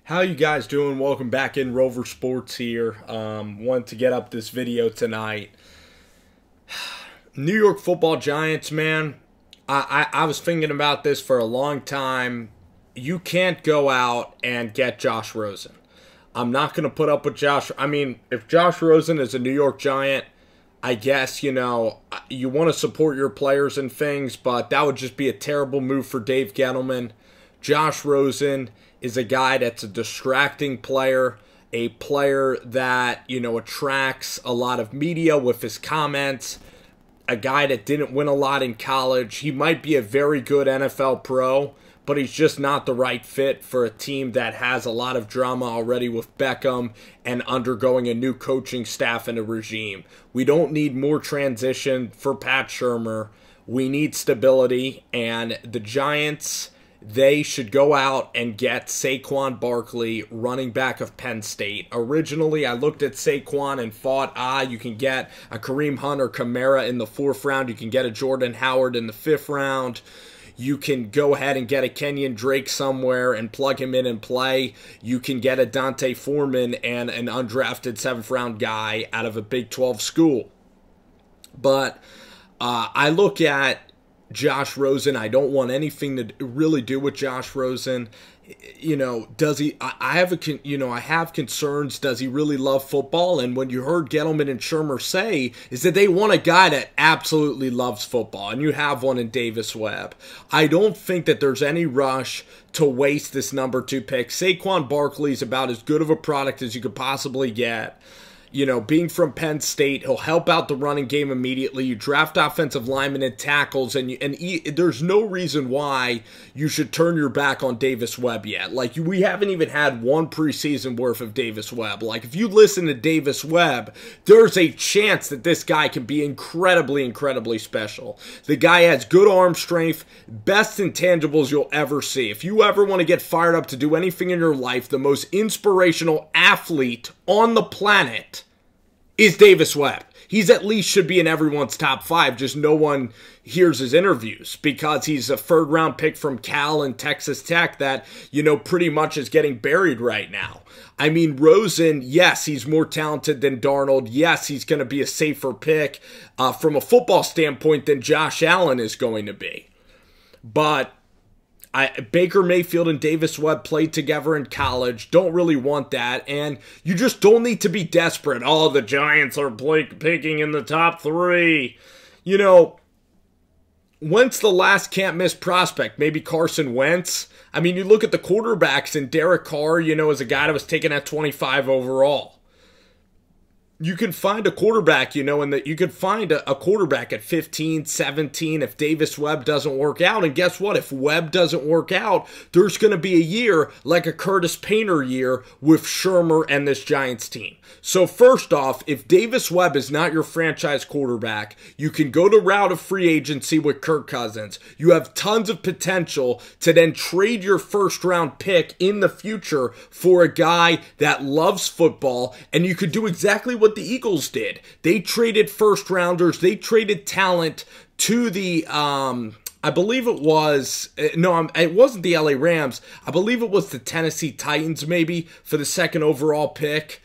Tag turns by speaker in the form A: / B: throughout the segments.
A: How you guys doing? Welcome back in. Rover Sports here. Want to get up this video tonight. New York Football Giants, man. I was thinking about this for a long time. You can't go out and get Josh Rosen. I'm not going to put up with Josh. I mean, if Josh Rosen is a New York Giant, I guess, you want to support your players and things, but that would just be a terrible move for Dave Gettleman. Josh Rosen is a guy that's a distracting player, a player that, attracts a lot of media with his comments, a guy that didn't win a lot in college. He might be a very good NFL pro, but he's just not the right fit for a team that has a lot of drama already with Beckham and undergoing a new coaching staff and a regime. We don't need more transition for Pat Shurmur. We need stability, and the Giants, they should go out and get Saquon Barkley, running back of Penn State. Originally, I looked at Saquon and thought, you can get a Kareem Hunt or Kamara in the 4th round. You can get a Jordan Howard in the 5th round. You can go ahead and get a Kenyon Drake somewhere and plug him in and play. You can get a Dante Foreman and an undrafted 7th round guy out of a Big 12 school. But I look at Josh Rosen. I don't want anything to really do with Josh Rosen. Does he? I have concerns. Does he really love football? And what you heard Gettleman and Shurmur say is that they want a guy that absolutely loves football, and you have one in Davis Webb. I don't think that there's any rush to waste this number 2 pick. Saquon Barkley is about as good of a product as you could possibly get. Being from Penn State, he'll help out the running game immediately. You draft offensive linemen and tackles, and there's no reason why you should turn your back on Davis Webb yet. We haven't even had one preseason worth of Davis Webb. If you listen to Davis Webb, there's a chance that this guy can be incredibly, incredibly special. The guy has good arm strength, best intangibles you'll ever see. If you ever want to get fired up to do anything in your life, the most inspirational athlete on the planet is Davis Webb. He's at least should be in everyone's top 5, just no one hears his interviews because he's a 3rd round pick from Cal and Texas Tech that, pretty much is getting buried right now. I mean, Rosen, yes, he's more talented than Darnold. Yes, he's going to be a safer pick from a football standpoint than Josh Allen is going to be. But Baker Mayfield and Davis Webb played together in college. Don't really want that. And you just don't need to be desperate. Oh, the Giants are picking in the top 3. When's the last can't-miss prospect? Maybe Carson Wentz? I mean, you look at the quarterbacks, and Derek Carr, is a guy that was taken at 25 overall. You can find a quarterback, you could find a quarterback at 15, 17 if Davis Webb doesn't work out. And guess what? If Webb doesn't work out, there's going to be a year like a Curtis Painter year with Shurmur and this Giants team. So first off, if Davis Webb is not your franchise quarterback, you can go the route of free agency with Kirk Cousins. You have tons of potential to then trade your 1st round pick in the future for a guy that loves football, and you could do exactly what the Eagles did. They traded 1st rounders, they traded talent to the I believe it was, it wasn't the LA Rams. I believe it was the Tennessee Titans maybe for the 2nd overall pick.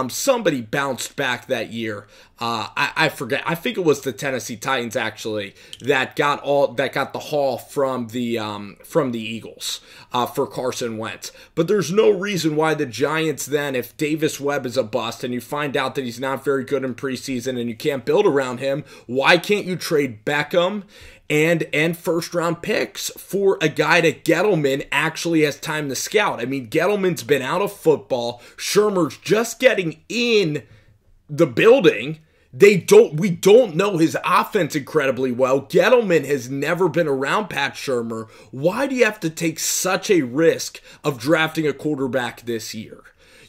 A: Somebody bounced back that year. I forget. I think it was the Tennessee Titans actually that got the haul from the Eagles for Carson Wentz. But there's no reason why the Giants then, if Davis Webb is a bust and you find out that he's not very good in preseason and you can't build around him, why can't you trade Beckham and 1st round picks for a guy that Gettleman actually has time to scout? I mean, Gettleman's been out of football. Shurmur's just getting in the building. We don't know his offense incredibly well. Gettleman has never been around Pat Shurmur. Why do you have to take such a risk of drafting a quarterback this year?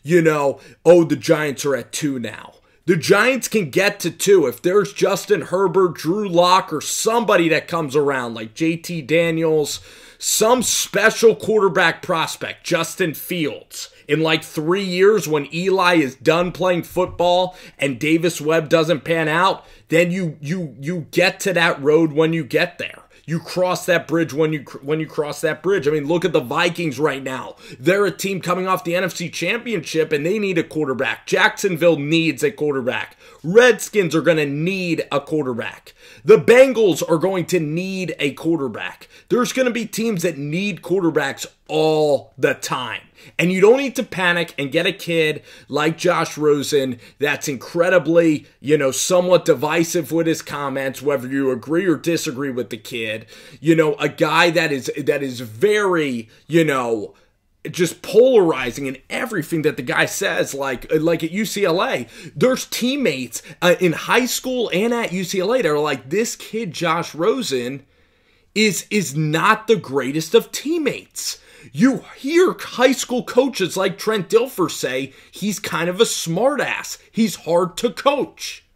A: The Giants are at 2 now. The Giants can get to 2 if there's Justin Herbert, Drew Lock, or somebody that comes around like JT Daniels, some special quarterback prospect, Justin Fields. In 3 years when Eli is done playing football and Davis Webb doesn't pan out, then you get to that road when you get there. You cross that bridge when you cross that bridge. I mean, look at the Vikings right now. They're a team coming off the NFC Championship, and they need a quarterback. Jacksonville needs a quarterback. Redskins are going to need a quarterback. The Bengals are going to need a quarterback. There's going to be teams that need quarterbacks all the time. And you don't need to panic and get a kid like Josh Rosen that's incredibly, somewhat divisive with his comments, whether you agree or disagree with the kid. A guy that is very, just polarizing in everything that the guy says, like at UCLA. There's teammates in high school and at UCLA that are like, this kid, Josh Rosen, is not the greatest of teammates. You hear high school coaches like Trent Dilfer say he's kind of a smartass. He's hard to coach.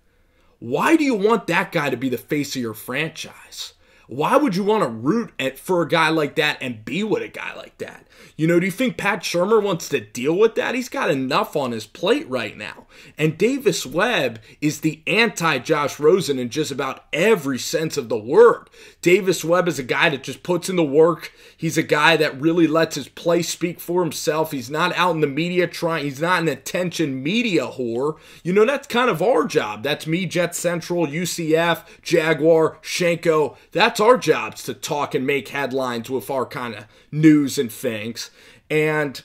A: Why do you want that guy to be the face of your franchise? Why would you want to root for a guy like that and be with a guy like that? Do you think Pat Shurmur wants to deal with that? He's got enough on his plate right now. And Davis Webb is the anti-Josh Rosen in just about every sense of the word. Davis Webb is a guy that just puts in the work. He's a guy that really lets his play speak for himself. He's not out in the media trying. He's not an attention media whore. That's kind of our job. That's me, Jet Central, UCF, Jaguar, Shenko. That's our jobs, to talk and make headlines with our kind of news and things. And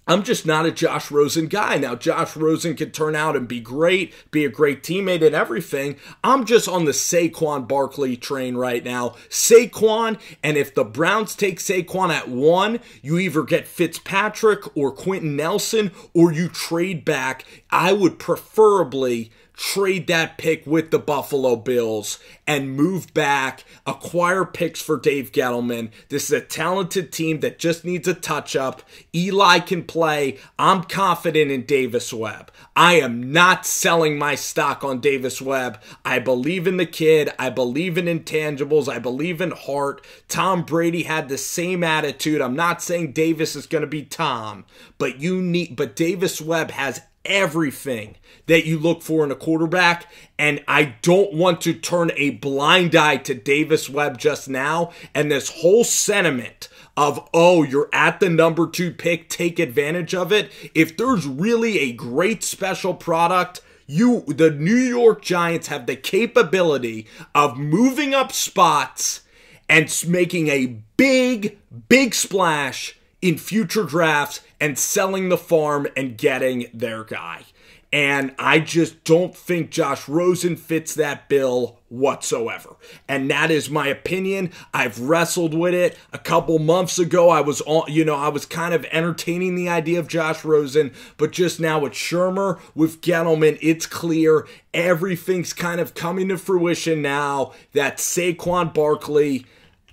A: I'm just not a Josh Rosen guy. Now, Josh Rosen can turn out and be great, be a great teammate and everything. I'm just on the Saquon Barkley train right now. Saquon, and if the Browns take Saquon at 1, you either get Fitzpatrick or Quentin Nelson, or you trade back. I would preferably trade that pick with the Buffalo Bills and move back, acquire picks for Dave Gettleman. This is a talented team that just needs a touch-up. Eli can play. I'm confident in Davis Webb. I am not selling my stock on Davis Webb. I believe in the kid. I believe in intangibles. I believe in heart. Tom Brady had the same attitude. I'm not saying Davis is going to be Tom, but Davis Webb has everything that you look for in a quarterback, and I don't want to turn a blind eye to Davis Webb just now, and this whole sentiment of, oh, you're at the number 2 pick, take advantage of it. If there's really a great special product, the New York Giants have the capability of moving up spots and making a big, big splash in future drafts and selling the farm and getting their guy. And I just don't think Josh Rosen fits that bill whatsoever. And that is my opinion. I've wrestled with it. A couple months ago, I was kind of entertaining the idea of Josh Rosen, but just now with Shurmur, with Gettleman, it's clear everything's kind of coming to fruition now that Saquon Barkley,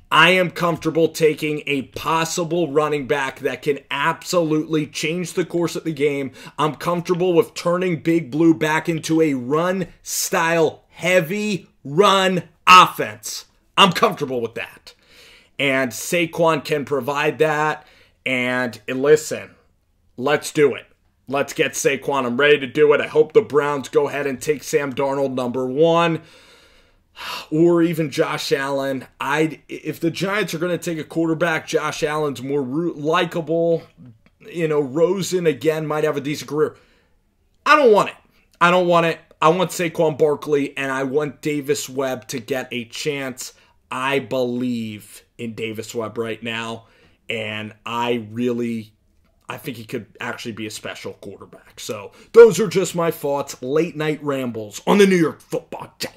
A: I am comfortable taking a possible running back that can absolutely change the course of the game. I'm comfortable with turning Big Blue back into a run-style, heavy run offense. I'm comfortable with that. And Saquon can provide that. And listen, let's do it. Let's get Saquon. I'm ready to do it. I hope the Browns go ahead and take Sam Darnold number 1. Or even Josh Allen. If the Giants are going to take a quarterback, Josh Allen's more likable. Rosen, again, might have a decent career. I don't want it. I want Saquon Barkley, and I want Davis Webb to get a chance. I believe in Davis Webb right now, and I think he could actually be a special quarterback. So those are just my thoughts. Late night rambles on the New York Football Giants.